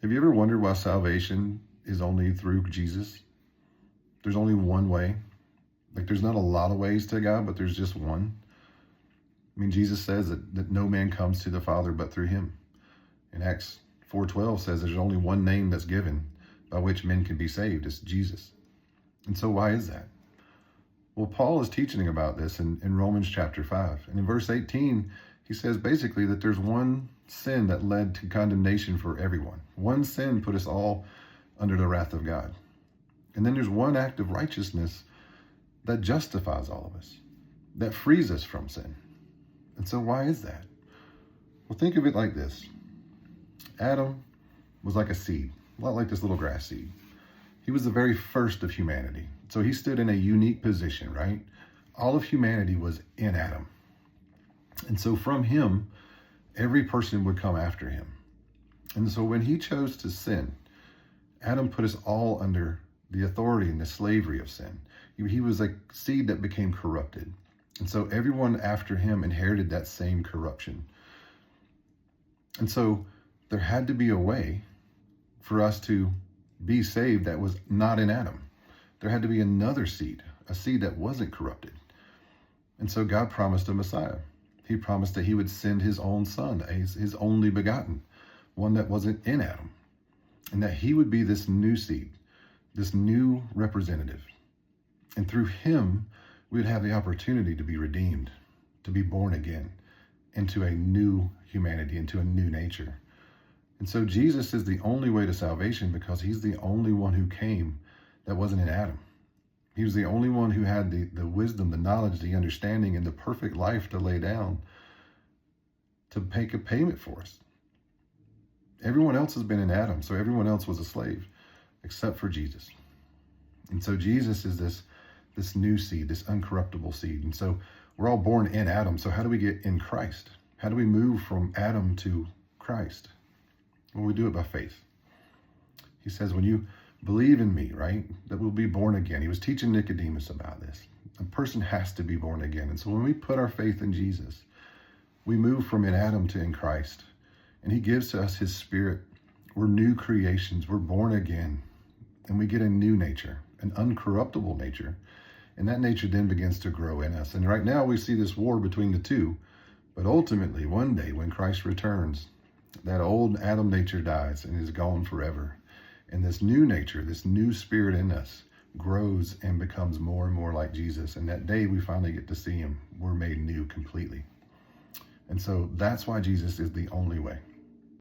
Have you ever wondered why salvation is only through Jesus? There's only one way. Like, there's not a lot of ways to God, but there's just one. I mean, Jesus says that no man comes to the Father but through him. In Acts 4:12 says there's only one name that's given by which men can be saved. It's Jesus. And so why is that? Well, Paul is teaching about this in Romans chapter 5. And in verse 18, he says basically that there's one sin that led to condemnation for everyone. One sin put us all under the wrath of God. And then there's one act of righteousness that justifies all of us, that frees us from sin. And so why is that? Well, think of it like this. Adam was like a seed, a lot like this little grass seed. He was the very first of humanity. So he stood in a unique position, right? All of humanity was in Adam. And so from him, every person would come after him. And so when he chose to sin, Adam put us all under the authority and the slavery of sin. He was a seed that became corrupted. And so everyone after him inherited that same corruption. And so there had to be a way for us to be saved that was not in Adam. There had to be another seed, a seed that wasn't corrupted. And so God promised a Messiah. He promised that he would send his own son, his only begotten, one that wasn't in Adam, and that he would be this new seed, this new representative. And through him, we would have the opportunity to be redeemed, to be born again into a new humanity, into a new nature. And so Jesus is the only way to salvation because he's the only one who came that wasn't in Adam. He was the only one who had the wisdom, the knowledge, the understanding, and the perfect life to lay down to make a payment for us. Everyone else has been in Adam, so everyone else was a slave except for Jesus. And so Jesus is this new seed, this uncorruptible seed. And so we're all born in Adam. So how do we get in Christ? How do we move from Adam to Christ? Well, we do it by faith. He says, when you believe in me, right, that we'll be born again. He was teaching Nicodemus about this. A person has to be born again. And so when we put our faith in Jesus, we move from in Adam to in Christ. And he gives to us his spirit. We're new creations. We're born again. And we get a new nature, an uncorruptible nature. And that nature then begins to grow in us. And right now we see this war between the two. But ultimately, one day when Christ returns, that old Adam nature dies and is gone forever. And this new nature, this new spirit in us grows and becomes more and more like Jesus. And that day we finally get to see him. We're made new completely. And so that's why Jesus is the only way.